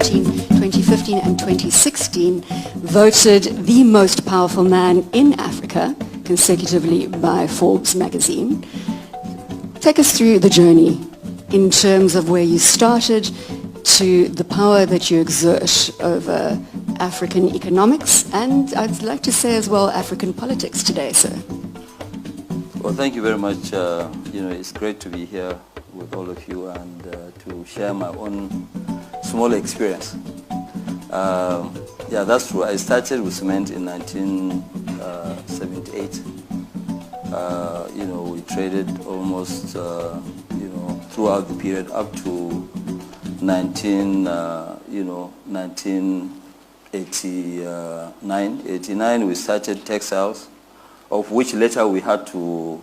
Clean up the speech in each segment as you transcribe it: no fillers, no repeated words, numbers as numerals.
2015 and 2016 voted the most powerful man in Africa consecutively by Forbes magazine. Take us through the journey in terms of where you started to the power that you exert over African economics and, I'd like to say as well, African politics today, sir. Well, thank you very much. It's great to be here with all of you and to share my own small experience. Yeah, that's true. I started with cement in 1978. We traded almost, throughout the period up to 1989. We started textiles, of which later we had to,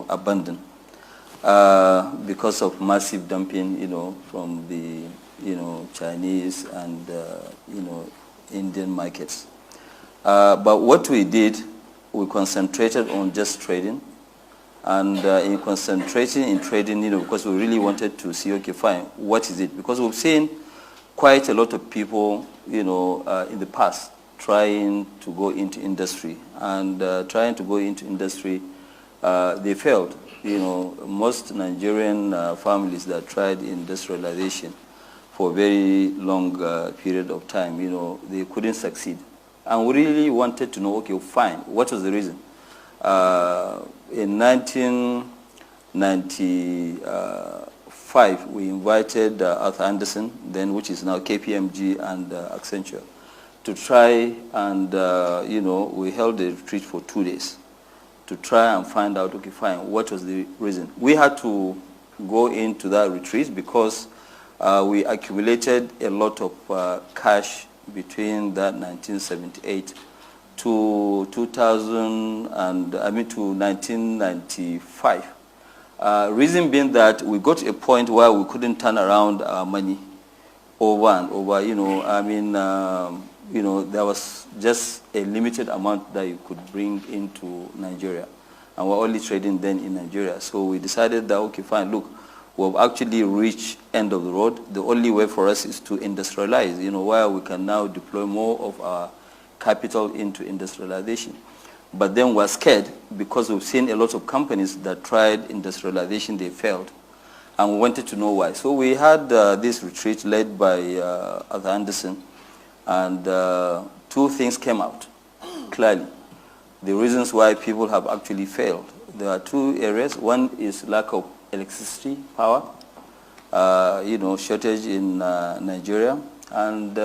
abandon because of massive dumping, from the, Chinese and, Indian markets. But what we did, we concentrated on just trading. And in concentrating in trading, because we really wanted to see, okay, fine, what is it? Because we've seen quite a lot of people, in the past trying to go into industry. And trying to go into industry, they failed. Most Nigerian families that tried industrialization for a very long period of time, they couldn't succeed. And we really wanted to know, okay, fine, what was the reason? In 1995, we invited Arthur Andersen, then which is now KPMG and Accenture, to try and, we held a retreat for 2 days to try and find out, okay, fine, what was the reason? We had to go into that retreat because we accumulated a lot of cash between that 1978 to 1995. Reason being that we got to a point where we couldn't turn around our money over and over. There was just a limited amount that you could bring into Nigeria, and we're only trading then in Nigeria. So we decided that, okay, fine, look, we've actually reached end of the road. The only way for us is to industrialize, where we can now deploy more of our capital into industrialization. But then we're scared because we've seen a lot of companies that tried industrialization, they failed. And we wanted to know why. So we had this retreat led by Arthur Andersen, and 2 things came out clearly. The reasons why people have actually failed. There are 2 areas. One is lack of electricity, power, shortage in Nigeria. And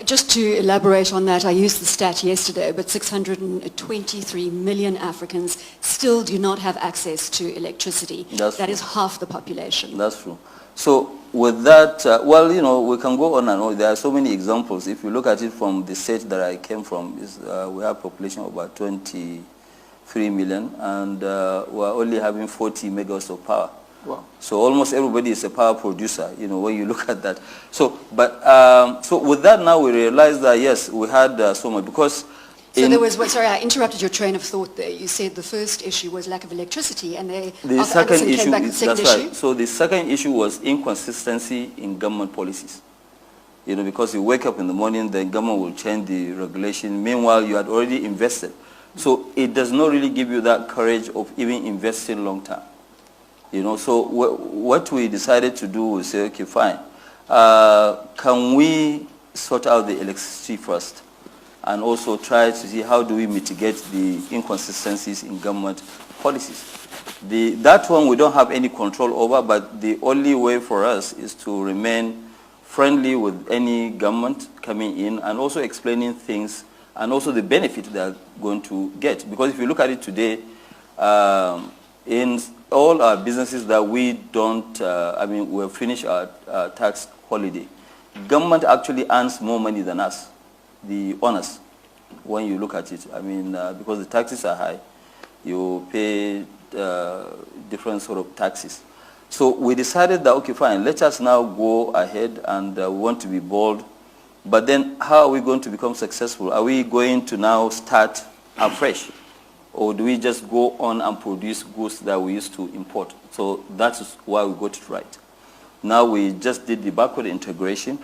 just to elaborate on that, I used the stat yesterday, but 623 million Africans still do not have access to electricity. That is half the population. That's true. So with that, we can go on and on. There are so many examples. If you look at it from the state that I came from, we have a population of about 23 million, and we're only having 40 megawatts of power. Wow. So almost everybody is a power producer, when you look at that. So with that now we realize that, yes, we had so much, because... sorry, I interrupted your train of thought there. You said the first issue was lack of electricity, and the second issue, right. So the second issue was inconsistency in government policies. Because you wake up in the morning, the government will change the regulation. Meanwhile, you had already invested. So it does not really give you that courage of even investing long term. So what we decided to do was say, okay, fine, can we sort out the electricity first, and also try to see how do we mitigate the inconsistencies in government policies. That one we don't have any control over, but the only way for us is to remain friendly with any government coming in, and also explaining things and also the benefit they're going to get. Because if you look at it today, in all our businesses that we don't, we've finished our tax holiday, government actually earns more money than us, the owners, when you look at it. Because the taxes are high, you pay different sort of taxes. So we decided that, okay, fine, let us now go ahead, and we want to be bold. But then how are we going to become successful? Are we going to now start afresh? Or do we just go on and produce goods that we used to import? So that's why we got it right. Now we just did the backward integration.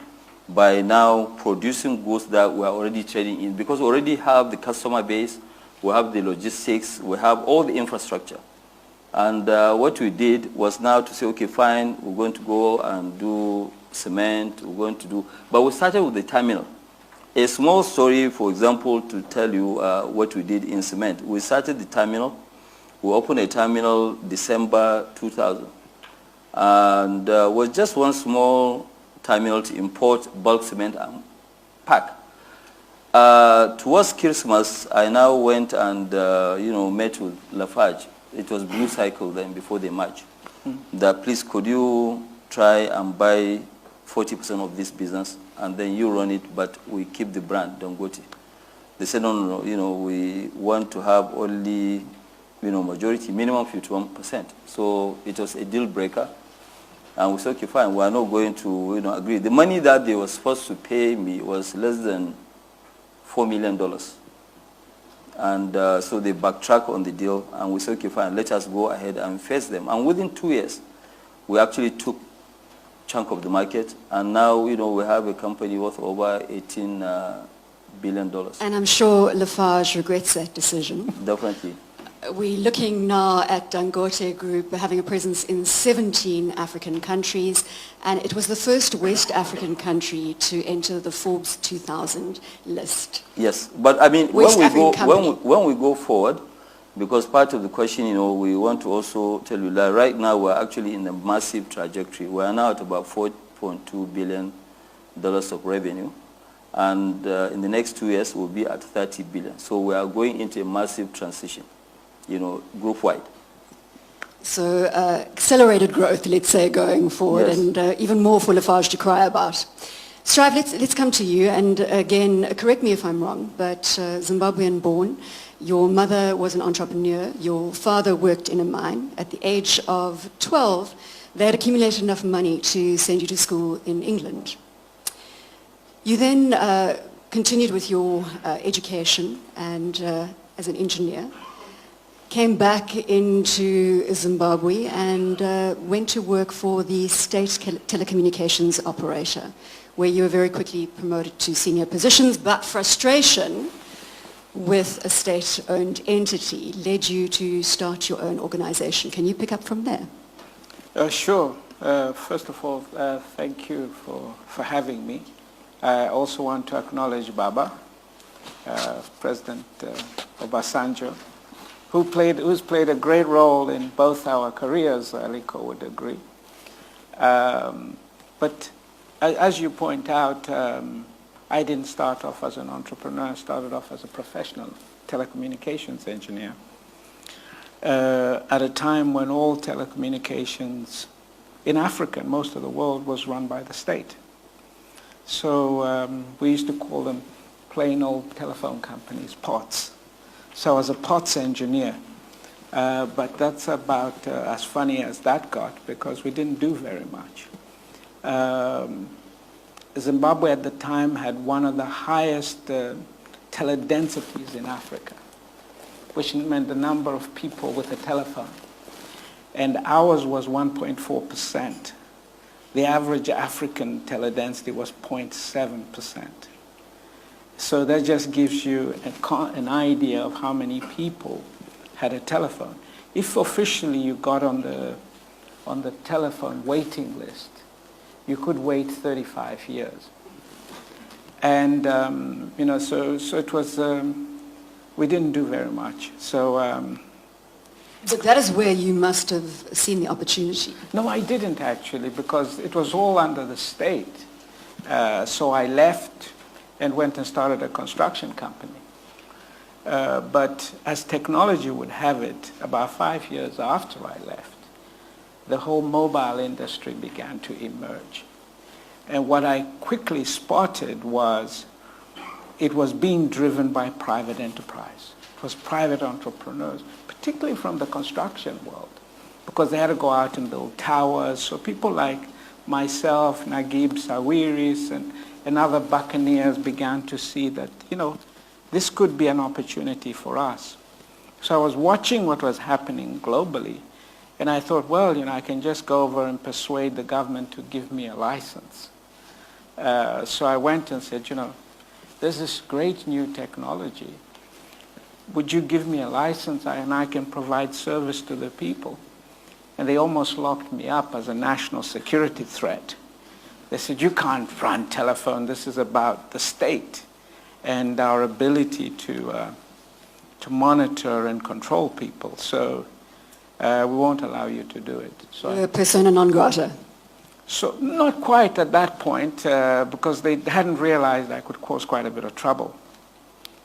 by now producing goods that we are already trading in, because we already have the customer base, we have the logistics, we have all the infrastructure. And what we did was now to say, okay, fine, we're going to go and do cement, we're going to do, but we started with the terminal. A small story, for example, to tell you what we did in cement. We started the terminal. We opened a terminal December 2000. And was just one small terminal to import bulk cement and pack. Towards Christmas, I now went and met with Lafarge. It was Blue Cycle then, before the match. That please, could you try and buy 40% of this business, and then you run it, but we keep the brand Dangote. They said, no, we want to have only, majority, minimum 51%. So it was a deal breaker. And we said, okay, fine, we are not going to, agree. The money that they were supposed to pay me was less than $4 million. And so they backtracked on the deal, and we said, okay, fine, let us go ahead and face them. And within 2 years, we actually took chunk of the market, and now, we have a company worth over $18 billion. And I'm sure Lafarge regrets that decision. Definitely. We're looking now at Dangote Group having a presence in 17 African countries, and it was the first West African country to enter the Forbes 2000 list. Yes, but I mean, when we go forward, because part of the question, we want to also tell you that right now we're actually in a massive trajectory. We are now at about $4.2 billion of revenue, and in the next 2 years we'll be at $30 billion. So we are going into a massive transition, group-wide. So accelerated growth, let's say, going forward, yes. And even more for Lafarge to cry about. Strive, let's come to you, and again, correct me if I'm wrong, but Zimbabwean born, your mother was an entrepreneur, your father worked in a mine. At the age of 12, they had accumulated enough money to send you to school in England. You then continued with your education and as an engineer, came back into Zimbabwe and went to work for the state telecommunications operator, where you were very quickly promoted to senior positions, but frustration with a state-owned entity led you to start your own organization. Can you pick up from there? Sure. First of all, thank you for having me. I also want to acknowledge Baba, President Obasanjo, who's played a great role in both our careers, Aliko would agree. But as you point out, I didn't start off as an entrepreneur. I started off as a professional telecommunications engineer at a time when all telecommunications in Africa and most of the world was run by the state. So we used to call them plain old telephone companies, POTS. So I was a POTS engineer. But that's about as funny as that got, because we didn't do very much. Zimbabwe at the time had one of the highest teledensities in Africa, which meant the number of people with a telephone. And ours was 1.4%. The average African teledensity was 0.7%. So that just gives you an idea of how many people had a telephone. If officially you got on the telephone waiting list, you could wait 35 years. And, so it was, we didn't do very much. So. But that is where you must have seen the opportunity. No, I didn't actually, because it was all under the state. So I left and went and started a construction company. But as technology would have it, about 5 years after I left, the whole mobile industry began to emerge. And what I quickly spotted was it was being driven by private enterprise. It was private entrepreneurs, particularly from the construction world, because they had to go out and build towers. So people like myself, Naguib Sawiris, and other buccaneers began to see that, this could be an opportunity for us. So I was watching what was happening globally, and I thought, well, I can just go over and persuade the government to give me a license. So I went and said, there's this great new technology. Would you give me a license and I can provide service to the people? And they almost locked me up as a national security threat. They said, you can't run telephone. This is about the state and our ability to monitor and control people. So we won't allow you to do it. So You're a persona non grata. So not quite at that point, because they hadn't realized I could cause quite a bit of trouble.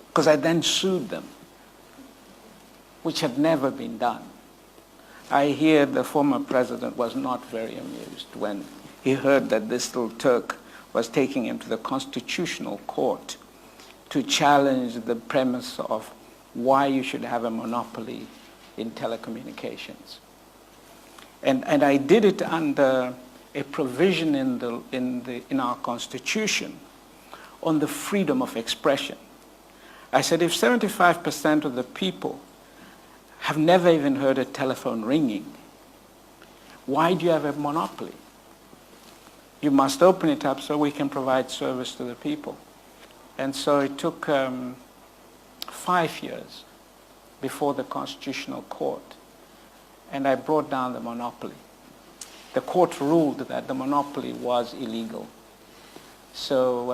Because I then sued them, which had never been done. I hear the former president was not very amused when he heard that this little Turk was taking him to the Constitutional Court to challenge the premise of why you should have a monopoly in telecommunications. And I did it under a provision in our Constitution on the freedom of expression. I said, if 75% of the people have never even heard a telephone ringing, why do you have a monopoly? You must open it up so we can provide service to the people. And so it took 5 years before the Constitutional Court, and I brought down the monopoly. The court ruled that the monopoly was illegal. So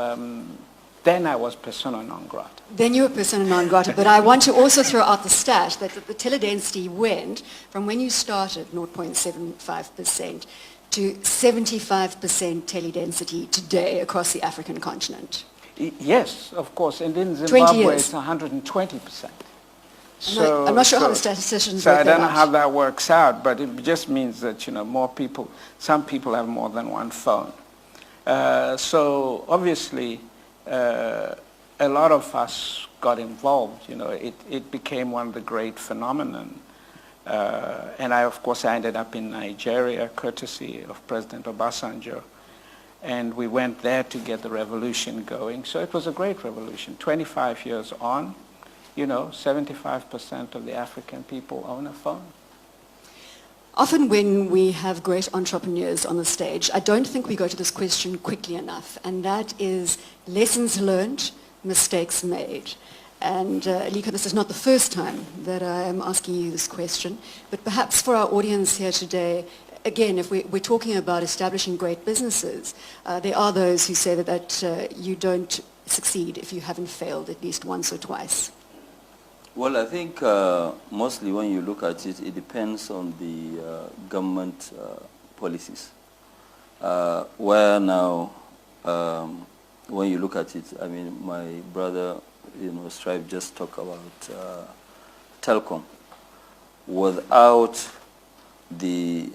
then I was persona non grata. Then you were persona non grata, but I want to also throw out the stat that the teledensity went from when you started 0.75% to 75% teledensity today across the African continent. Yes, of course, and in Zimbabwe it's 120%. I'm not sure how the statisticians So work I that don't know out. how that works out, but it just means that more people, some people have more than one phone. So obviously, a lot of us got involved. It became one of the great phenomenon. And of course, I ended up in Nigeria, courtesy of President Obasanjo. And we went there to get the revolution going. So it was a great revolution. 25 years on, 75% of the African people own a phone. Often when we have great entrepreneurs on the stage, I don't think we go to this question quickly enough, and that is lessons learned, mistakes made. And Aliko, this is not the first time that I am asking you this question, but perhaps for our audience here today, again, if we're talking about establishing great businesses, there are those who say that you don't succeed if you haven't failed at least once or twice. Well, I think mostly when you look at it, it depends on the government policies. Where now, when you look at it, I mean, my brother, Strive just talked about telecom. Without the,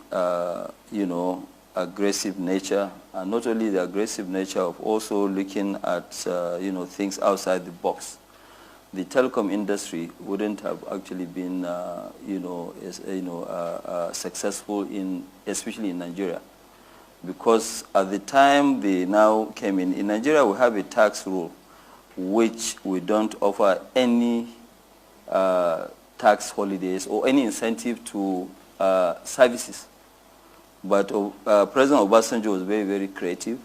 aggressive nature, and not only the aggressive nature of also looking at, things outside the box, the telecom industry wouldn't have actually been, successful especially in Nigeria, because at the time they now came in Nigeria, we have a tax rule which we don't offer any tax holidays or any incentive to services. But President Obasanjo was very, very creative.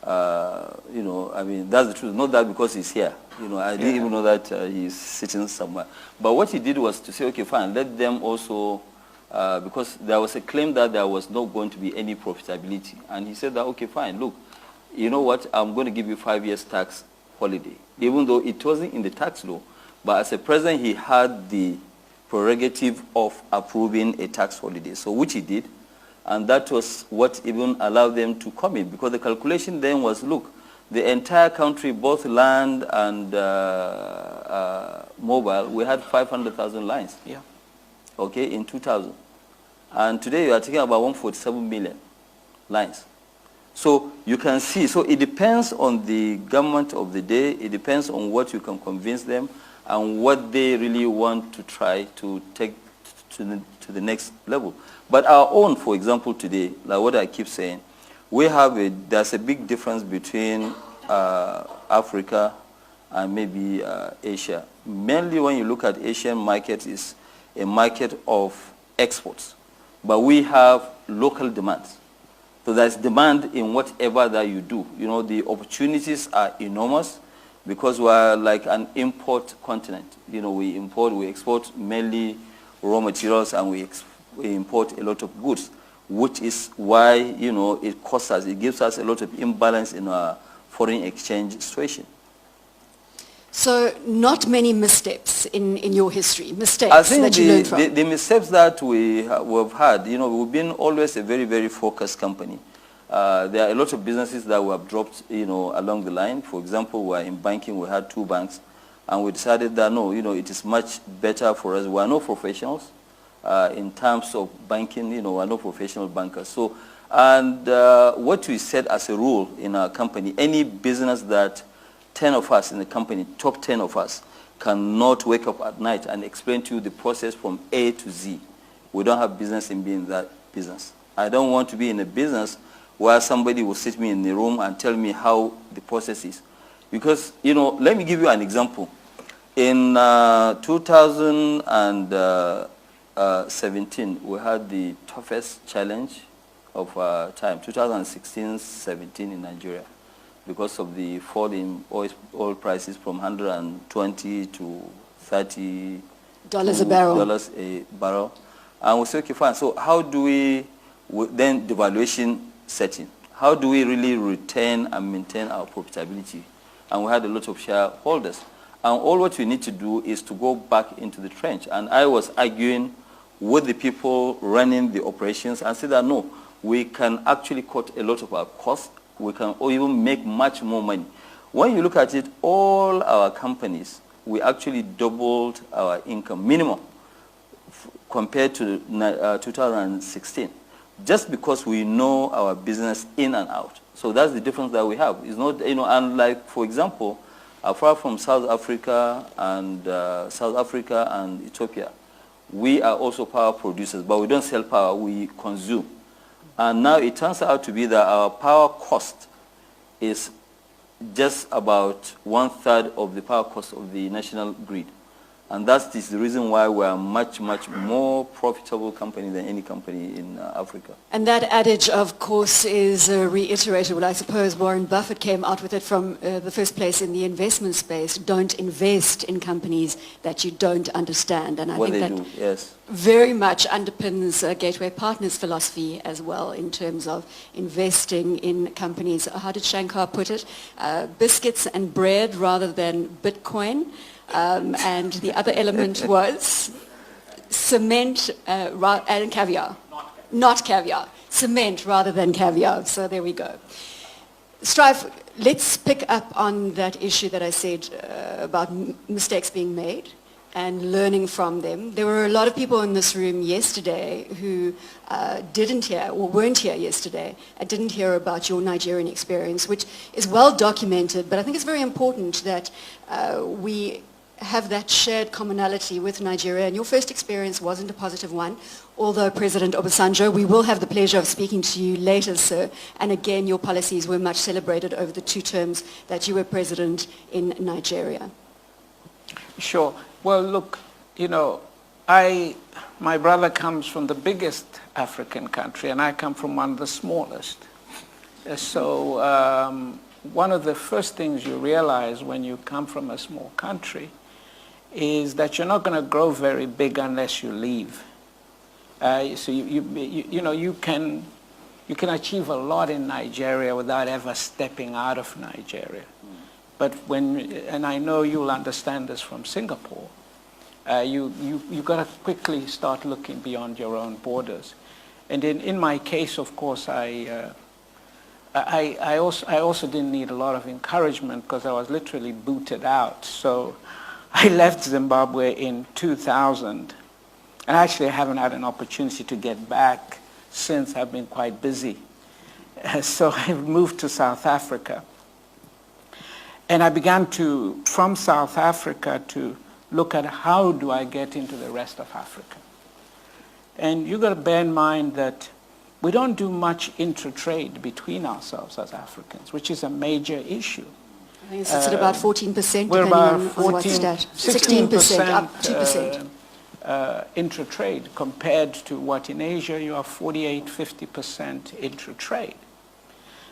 I mean, that's the truth. Not that because he's here. I didn't even know that he's sitting somewhere. But what he did was to say, okay, fine, let them also, because there was a claim that there was not going to be any profitability. And he said that, okay, fine, look, you know what, I'm going to give you 5 years tax holiday. Even though it wasn't in the tax law, but as a president, he had the prerogative of approving a tax holiday, so which he did. And that was what even allowed them to come in, because the calculation then was, look, the entire country, both land and mobile, we had 500,000 lines. Yeah. Okay, in 2000. And today you are talking about 147 million lines. So you can see, so it depends on the government of the day, it depends on what you can convince them and what they really want to try to take to the next level. But our own, for example, today, like what I keep saying, there's a big difference between Africa and maybe Asia. Mainly when you look at Asian market, is a market of exports. But we have local demands. So there's demand in whatever that you do. You know, the opportunities are enormous because we're like an import continent. You know, we export mainly raw materials, and we import a lot of goods, which is why, you know, it gives us a lot of imbalance in our foreign exchange situation. So not many missteps in your history, mistakes I think that you learned from. the missteps that we've had, you know, we've been always a very, very focused company. There are a lot of businesses that we have dropped, you know, along the line. For example, we're in banking, we had 2 banks, and we decided that, no, you know, it is much better for us. We are no professionals in terms of banking, you know, we are no professional bankers. So, and what we said as a rule in our company, any business that 10 of us in the company, top 10 of us, cannot wake up at night and explain to you the process from A to Z. We don't have business in being that business. I don't want to be in a business where somebody will sit me in the room and tell me how the process is. Because, you know, let me give you an example. In 2017, we had the toughest challenge of our time, 2016-17 in Nigeria, because of the fall in oil prices from 120 to $30 a barrel. Dollars a barrel. And we said, okay, fine. So how do we, then the valuation setting, how do we really retain and maintain our profitability? And we had a lot of shareholders. And all what we need to do is to go back into the trench. And I was arguing with the people running the operations and said that, no, we can actually cut a lot of our costs. We can even make much more money. When you look at it, all our companies, we actually doubled our income, minimum, compared to 2016, just because we know our business in and out. So that's the difference that we have. It's not, you know, unlike, for example, apart from South Africa and Ethiopia, we are also power producers, but we don't sell power, we consume. And now it turns out to be that our power cost is just about 1/3 of the power cost of the national grid. And that is the reason why we are much, much more profitable company than any company in Africa. And that adage, of course, is reiterated. Well, I suppose Warren Buffett came out with it from the first place in the investment space. Don't invest in companies that you don't understand. And I think that yes, very much underpins Gateway Partners' philosophy as well in terms of investing in companies. How did Shankar put it? Biscuits and bread rather than Bitcoin. And the other element was cement and caviar. Not caviar. Cement rather than caviar. So there we go. Strive, let's pick up on that issue that I said about mistakes being made and learning from them. There were a lot of people in this room yesterday who didn't hear or weren't here yesterday and didn't hear about your Nigerian experience, which is well documented, but I think it's very important that we have that shared commonality with Nigeria. And your first experience wasn't a positive one, although President Obasanjo, we will have the pleasure of speaking to you later, sir. And again, your policies were much celebrated over the 2 terms that you were president in Nigeria. Sure. Well, look, you know, my brother comes from the biggest African country, and I come from one of the smallest. So one of the first things you realize when you come from a small country is that you're not going to grow very big unless you leave. So you know, you can achieve a lot in Nigeria without ever stepping out of Nigeria. But and I know you'll understand this from Singapore, you got to quickly start looking beyond your own borders. And in my case, of course, I also didn't need a lot of encouragement because I was literally booted out. So I left Zimbabwe in 2000, and actually I haven't had an opportunity to get back since. I've been quite busy. So I moved to South Africa. And I began from South Africa, to look at how do I get into the rest of Africa. And you've got to bear in mind that we don't do much inter-trade between ourselves as Africans, which is a major issue. I think it's at about 14%, we're depending about on what stat. 16%, up 2%. intra-trade compared to what in Asia you are 48-50% intra-trade.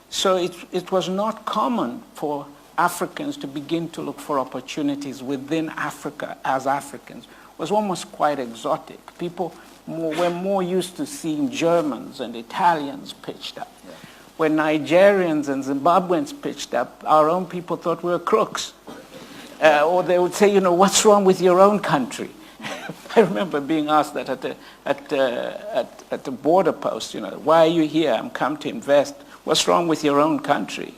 So it was not common for Africans to begin to look for opportunities within Africa as Africans. It was almost quite exotic. People were more used to seeing Germans and Italians pitched up. Yeah. When Nigerians and Zimbabweans pitched up, our own people thought we were crooks. Or they would say, what's wrong with your own country? I remember being asked that at the border post, why are you here? I'm come to invest. What's wrong with your own country?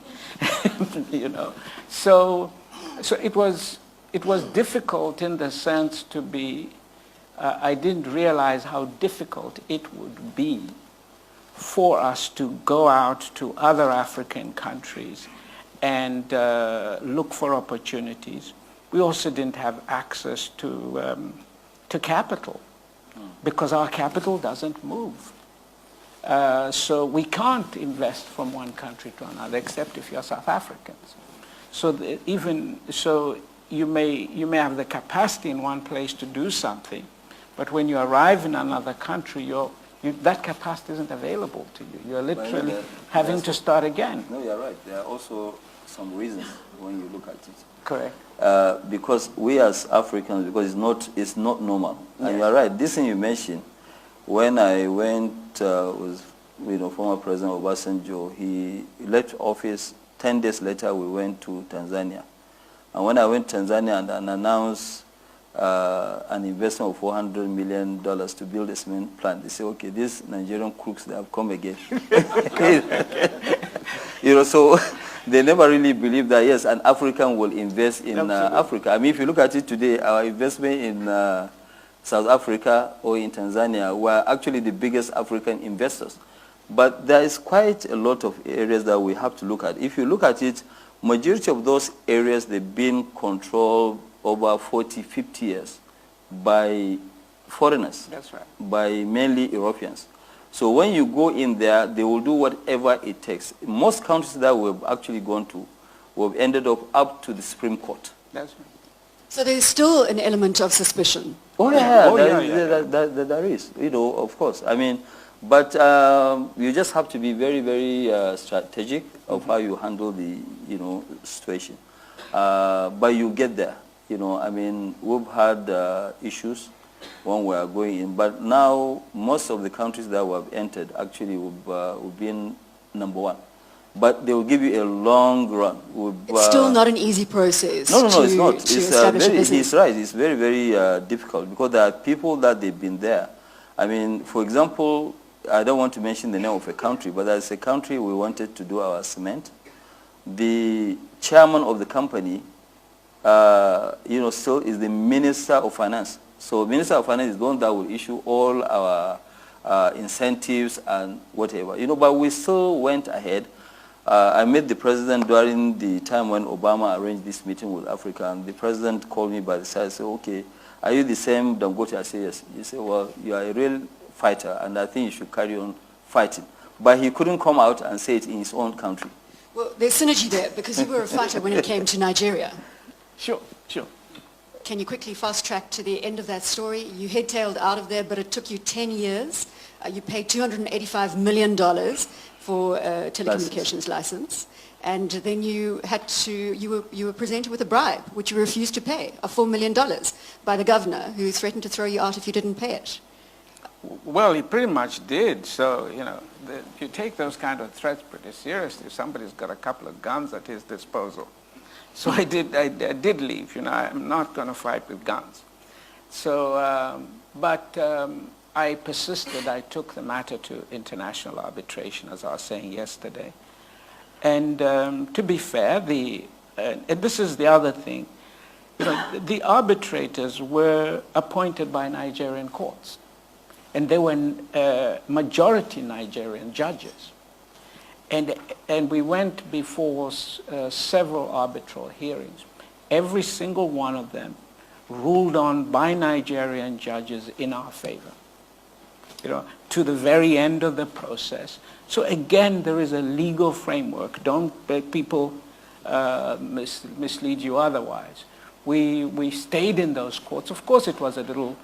So it was difficult in the sense to be, I didn't realize how difficult it would be for us to go out to other African countries and look for opportunities. We also didn't have access to capital because our capital doesn't move. So we can't invest from one country to another except if you're South Africans. So you may have the capacity in one place to do something, but when you arrive in another country, that capacity isn't available to you. You're literally having to start again. No, you're right. There are also some reasons when you look at it. Correct. Because we as Africans, because it's not normal. Yes. And you're right. This thing you mentioned, when I went with former President Obasanjo, he left office. 10 days later, we went to Tanzania. And when I went to Tanzania and announced an investment of $400 million to build a cement plant, they say, okay, these Nigerian crooks, they have come again. So they never really believed that, yes, an African will invest in Africa. I mean, if you look at it today, our investment in South Africa or in Tanzania were actually the biggest African investors. But there is quite a lot of areas that we have to look at. If you look at it, majority of those areas, they've been controlled over 40, 50 years by foreigners. That's right. By mainly Europeans. So when you go in there, they will do whatever it takes. Most countries that we've actually gone to, we've ended up to the Supreme Court. That's right. So there's still an element of suspicion. Oh yeah, there is, of course. I mean, but you just have to be very, very strategic of how you handle the, situation. But you get there. I mean, we've had issues when we are going in, but now most of the countries that we have entered actually we've been number one. But they will give you a long run. It's still not an easy process. No, it's not. He's right. It's very, very difficult because there are people that they've been there. I mean, for example, I don't want to mention the name of a country, but there's a country we wanted to do our cement. The chairman of the company, still is the Minister of Finance. So Minister of Finance is the one that will issue all our incentives and whatever. But we still went ahead. I met the president during the time when Obama arranged this meeting with Africa, and the president called me by the side and said, okay, are you the same Dangote? I said, yes. He said, well, you are a real fighter, and I think you should carry on fighting. But he couldn't come out and say it in his own country. Well, there's synergy there, because you were a fighter when it came to Nigeria. Sure. Can you quickly fast track to the end of that story? You head-tailed out of there, but it took you 10 years. You paid $285 million for a telecommunications license. And then you were presented with a bribe, which you refused to pay, of $4 million by the governor, who threatened to throw you out if you didn't pay it. Well, he pretty much did. So, you take those kind of threats pretty seriously. Somebody's got a couple of guns at his disposal. So I did leave. I'm not going to fight with guns. So, but I persisted. I took the matter to international arbitration, as I was saying yesterday. And to be fair, and this is the other thing, the arbitrators were appointed by Nigerian courts. And they were majority Nigerian judges. And we went before several arbitral hearings. Every single one of them ruled on by Nigerian judges in our favor, to the very end of the process. So again, there is a legal framework. Don't let people mislead you otherwise. We stayed in those courts. Of course, it was a little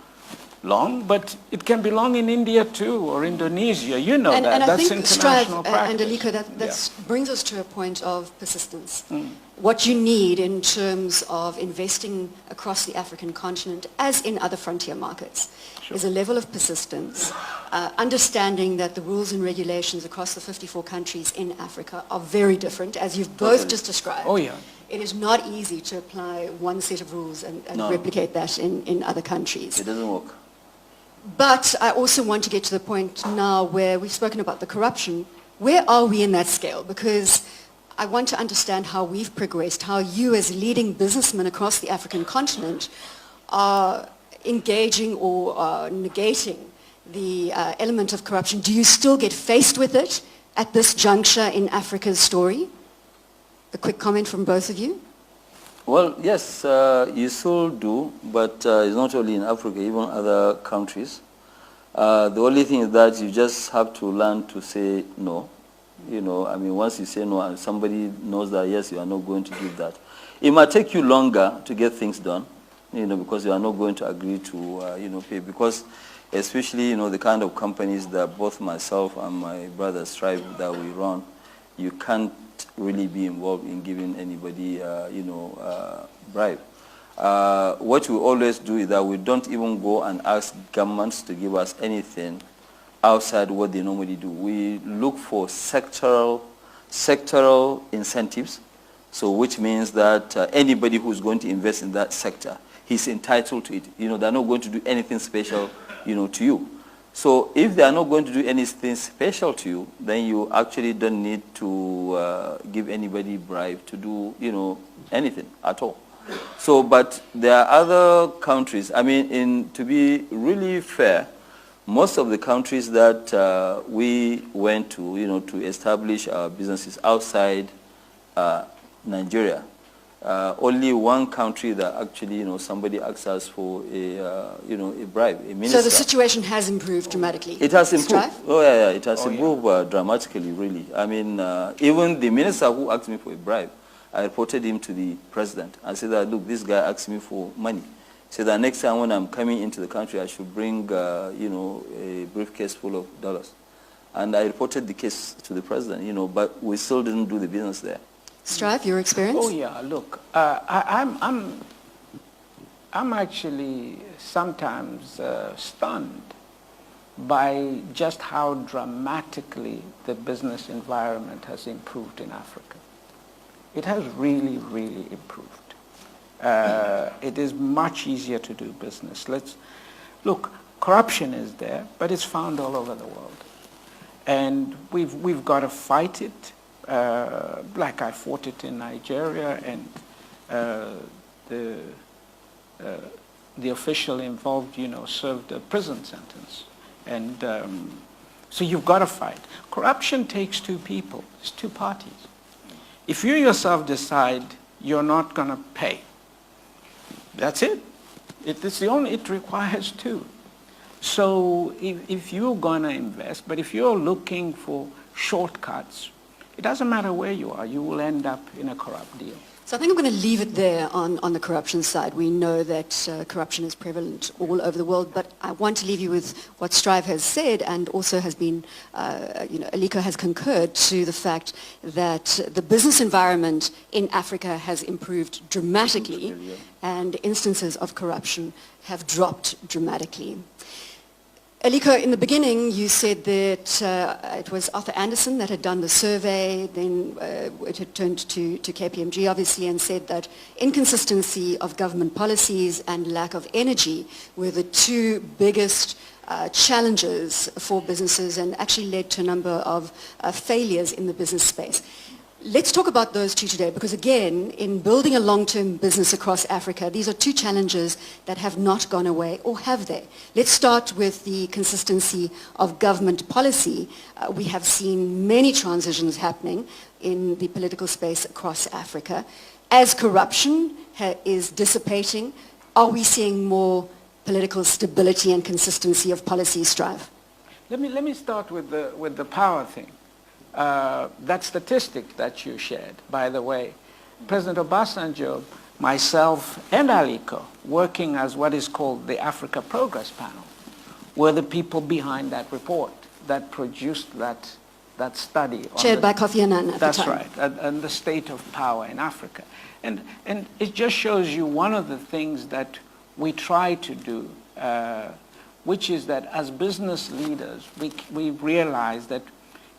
long, but it can be long in India too, or Indonesia. You know and that. I That's think, international Strive, practice. and Aliko, that brings us to a point of persistence. What you need in terms of investing across the African continent, as in other frontier markets, is a level of persistence, understanding that the rules and regulations across the 54 countries in Africa are very different, as you've both just described. Oh, yeah. It is not easy to apply one set of rules and replicate that in other countries. It doesn't work. But I also want to get to the point now where we've spoken about the corruption. Where are we in that scale? Because I want to understand how we've progressed, how you as leading businessmen across the African continent are engaging or negating the element of corruption. Do you still get faced with it at this juncture in Africa's story? A quick comment from both of you. Well, yes, you still do, but it's not only in Africa, even other countries. The only thing is that you just have to learn to say no. You know, I mean, once you say no and somebody knows that, yes, you are not going to do that. It might take you longer to get things done, you know, because you are not going to agree to, pay. Because especially, the kind of companies that both myself and my brother Strive that we run, you can't really be involved in giving anybody, bribe. What we always do is that we don't even go and ask governments to give us anything outside what they normally do. We look for sectoral incentives, so which means that anybody who's going to invest in that sector, he's entitled to it. They're not going to do anything special, to you. So if they are not going to do anything special to you, then you actually don't need to give anybody bribe to do, anything at all. So, but there are other countries. I mean, to be really fair, most of the countries that we went to, to establish our businesses outside Nigeria, only one country that actually, somebody asked us for a bribe, a minister. So the situation has improved dramatically. It has improved. Strive? Oh yeah, it has improved dramatically, really. I mean, even the minister who asked me for a bribe, I reported him to the president. I said that, look, this guy asked me for money. So that next time when I'm coming into the country, I should bring, a briefcase full of dollars. And I reported the case to the president, but we still didn't do the business there. Strive, your experience? Oh yeah, look, I'm actually sometimes stunned by just how dramatically the business environment has improved in Africa. It has really, really improved. It is much easier to do business. Look, corruption is there, but it's found all over the world. And we've got to fight it. Like I fought it in Nigeria, and the official involved, served a prison sentence. And so you've got to fight. Corruption takes two people. It's two parties. If you yourself decide you're not going to pay, that's it. It requires two. So if you're going to invest, but if you're looking for shortcuts, it doesn't matter where you are, you will end up in a corrupt deal. So I think I'm going to leave it there on the corruption side. We know that corruption is prevalent all over the world, but I want to leave you with what Strive has said, and also has been, Aliko has concurred to the fact that the business environment in Africa has improved dramatically, and instances of corruption have dropped dramatically. Aliko, in the beginning, you said that it was Arthur Anderson that had done the survey, then it had turned to KPMG, obviously, and said that inconsistency of government policies and lack of energy were the two biggest challenges for businesses, and actually led to a number of failures in the business space. Let's talk about those two today, because again, in building a long-term business across Africa, these are two challenges that have not gone away, or have they? Let's start with the consistency of government policy. We have seen many transitions happening in the political space across Africa. As corruption is dissipating, are we seeing more political stability and consistency of policy, Strive? Let me start with the power thing. That statistic that you shared, by the way, President Obasanjo, myself, and Aliko, working as what is called the Africa Progress Panel, were the people behind that report that produced that study. Chaired by Kofi Annan at the time. That's right, and the state of power in Africa. And it just shows you one of the things that we try to do, which is that as business leaders, we realize that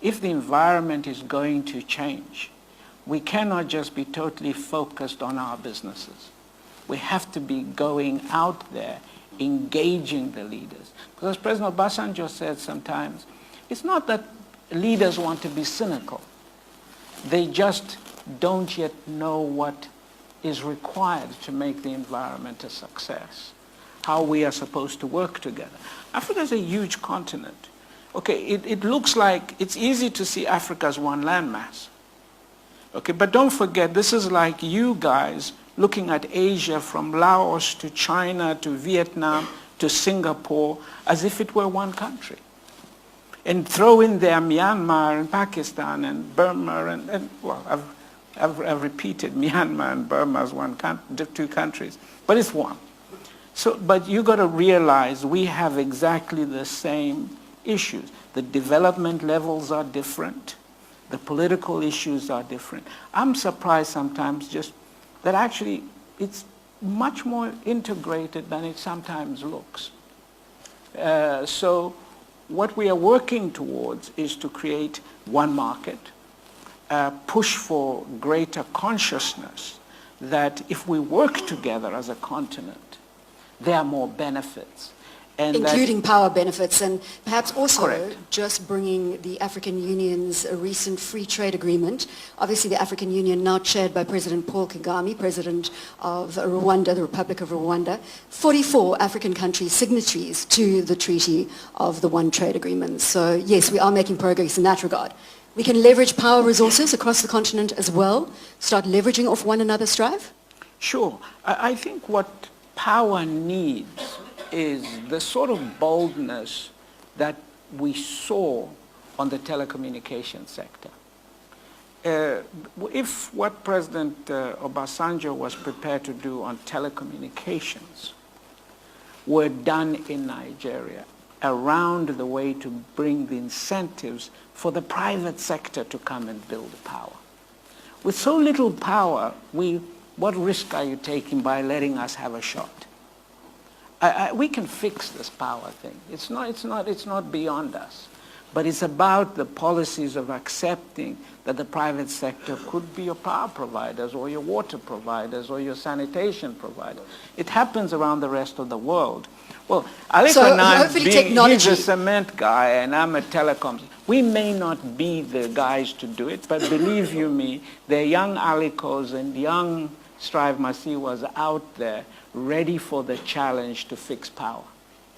if the environment is going to change, we cannot just be totally focused on our businesses. We have to be going out there, engaging the leaders. Because as President Obasanjo said sometimes, it's not that leaders want to be cynical. They just don't yet know what is required to make the environment a success, how we are supposed to work together. Africa is a huge continent. Okay, it looks like it's easy to see Africa as one landmass. Okay, but don't forget, this is like you guys looking at Asia from Laos to China to Vietnam to Singapore as if it were one country. And throw in there Myanmar and Pakistan and Burma and well, I've repeated Myanmar and Burma as two countries, but it's one. So, but you got to realize we have exactly the same issues. The development levels are different. The political issues are different. I'm surprised sometimes just that actually it's much more integrated than it sometimes looks. So what we are working towards is to create one market, push for greater consciousness that if we work together as a continent, there are more benefits. And including power benefits, and perhaps also Correct. just bringing the African Union's recent free trade agreement. Obviously the African Union now chaired by President Paul Kagame, President of Rwanda, the Republic of Rwanda. 44 African countries signatories to the Treaty of the One Trade Agreement. So yes, we are making progress in that regard. We can leverage power resources across the continent as well, start leveraging off one another's strive? Sure. I think what power needs is the sort of boldness that we saw on the telecommunications sector. If what President Obasanjo was prepared to do on telecommunications were done in Nigeria, around the way to bring the incentives for the private sector to come and build power. With so little power, what risk are you taking by letting us have a shot? We can fix this power thing. It's not beyond us. But it's about the policies of accepting that the private sector could be your power providers or your water providers or your sanitation providers. It happens around the rest of the world. Well, Aliko and I, he's a cement guy and I'm a telecoms. We may not be the guys to do it, but believe you me, there are young Alikos and young Strive Masiyiwas out there ready for the challenge to fix power.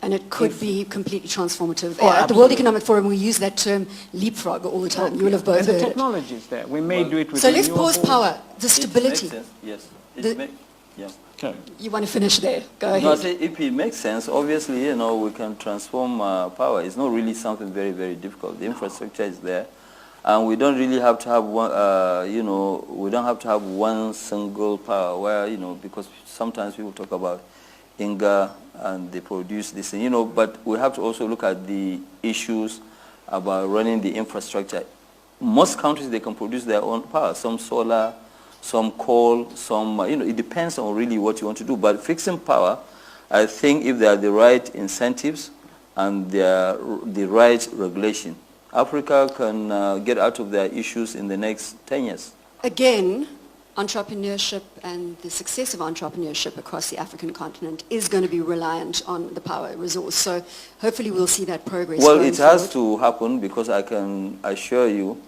And it could be completely transformative. Oh, At the World Economic Forum, we use that term leapfrog all the time. You will have both and heard the it. technology is there. We may do it with So let's pause renewables. power, the stability. It makes sense. Yes. Yeah. Okay. You want to finish there? Go No, I ahead. say if it makes sense, obviously, we can transform power. It's not really something very, very difficult. The infrastructure is there. And we don't really have to have one, we don't have to have one single power where, because sometimes people talk about Inga and they produce this, but we have to also look at the issues about running the infrastructure. Most countries, they can produce their own power, some solar, some coal, some, it depends on really what you want to do. But fixing power, I think if there are the right incentives and there are the right regulation, Africa can get out of their issues in the next 10 years. Again, entrepreneurship and the success of entrepreneurship across the African continent is going to be reliant on the power resource. So hopefully we'll see that progress. Well, going it has forward. to happen because I can assure you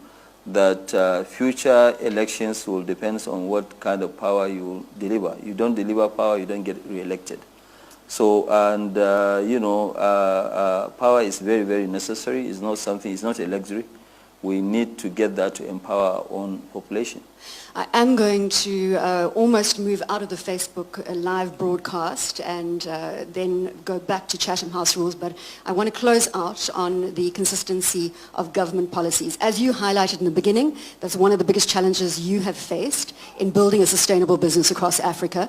that future elections will depend on what kind of power you deliver. You don't deliver power, you don't get re-elected. So, and power is very, very necessary. It's not something, it's not a luxury. We need to get that to empower our own population. I am going to almost move out of the Facebook live broadcast and then go back to Chatham House rules, but I want to close out on the consistency of government policies. As you highlighted in the beginning, that's one of the biggest challenges you have faced in building a sustainable business across Africa.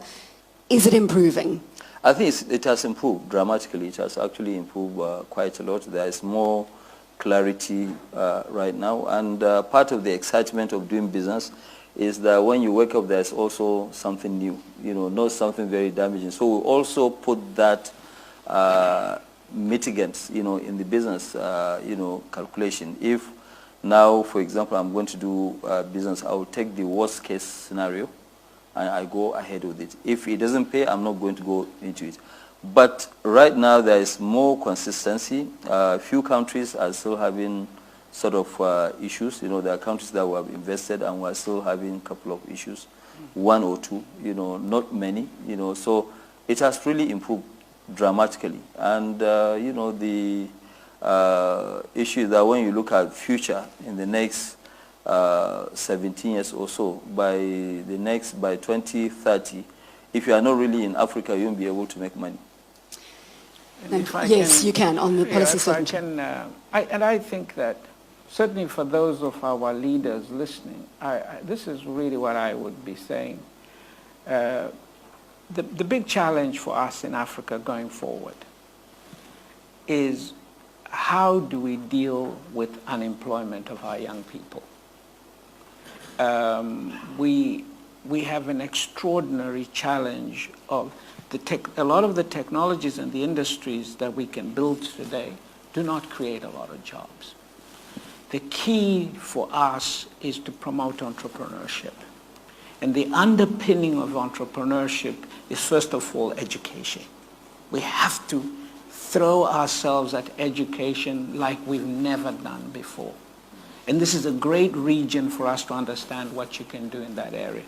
Is it improving? I think it has improved dramatically. It has actually improved quite a lot. There is more clarity right now, and part of the excitement of doing business is that when you wake up, there's also something new, not something very damaging. So we also put that mitigants, in the business, calculation. If now, for example, I'm going to do business, I will take the worst case scenario and I go ahead with it. If it doesn't pay, I'm not going to go into it. But right now, there is more consistency. Few countries are still having sort of issues. There are countries that we have invested and we're still having a couple of issues, one or two, not many, so it has really improved dramatically. And, the issue is that when you look at future in the next 17 years or so, by 2030, if you are not really in Africa, you won't be able to make money. Yes, you can, on the policy side. I think that certainly for those of our leaders listening, this is really what I would be saying. The big challenge for us in Africa going forward is how do we deal with unemployment of our young people? We have an extraordinary challenge of a lot of the technologies and the industries that we can build today do not create a lot of jobs. The key for us is to promote entrepreneurship. And the underpinning of entrepreneurship is, first of all, education. We have to throw ourselves at education like we've never done before. And this is a great region for us to understand what you can do in that area.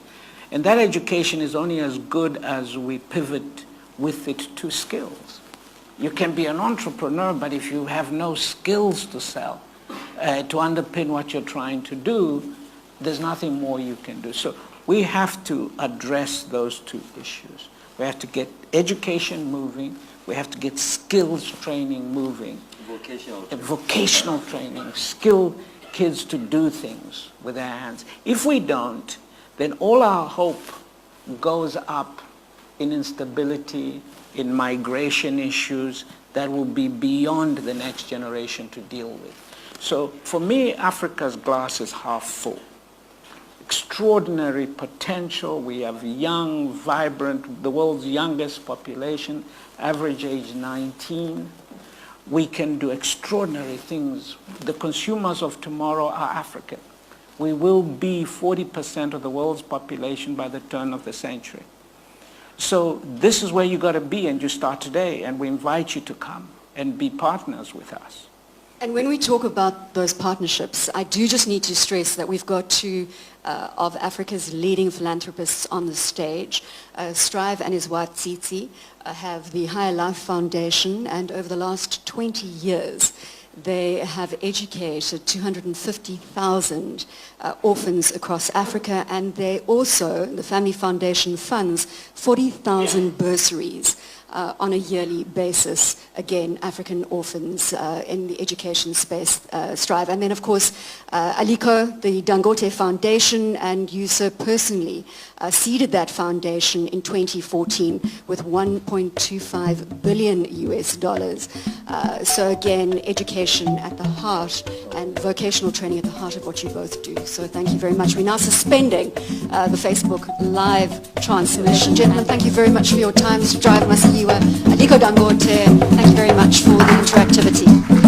And that education is only as good as we pivot with it to skills. You can be an entrepreneur, but if you have no skills to sell, to underpin what you're trying to do, there's nothing more you can do. So we have to address those two issues. We have to get education moving. We have to get skills training moving. Vocational training. Skill kids to do things with their hands. If we don't, then all our hope goes up in instability, in migration issues that will be beyond the next generation to deal with. So for me, Africa's glass is half full. Extraordinary potential. We have young, vibrant, the world's youngest population, average age 19. We can do extraordinary things. The consumers of tomorrow are African. We will be 40% of the world's population by the turn of the century. So this is where you got to be, and you start today, and we invite you to come and be partners with us. And when we talk about those partnerships, I do just need to stress that we've got two of Africa's leading philanthropists on the stage. Strive and his wife Tsitsi have the Higher Life Foundation, and over the last 20 years, they have educated 250,000 orphans across Africa, and they also, the Family Foundation funds 40,000 bursaries on a yearly basis, again, African orphans in the education space strive. And then, of course, Aliko, the Dangote Foundation, and you, sir, personally seeded that foundation in 2014 with $1.25 billion US. So again, education at the heart and vocational training at the heart of what you both do. So thank you very much. We're now suspending the Facebook live transmission. Gentlemen, thank you very much for your time. Strive Masiyiwa, Aliko Dangote, thank you very much for the interactivity.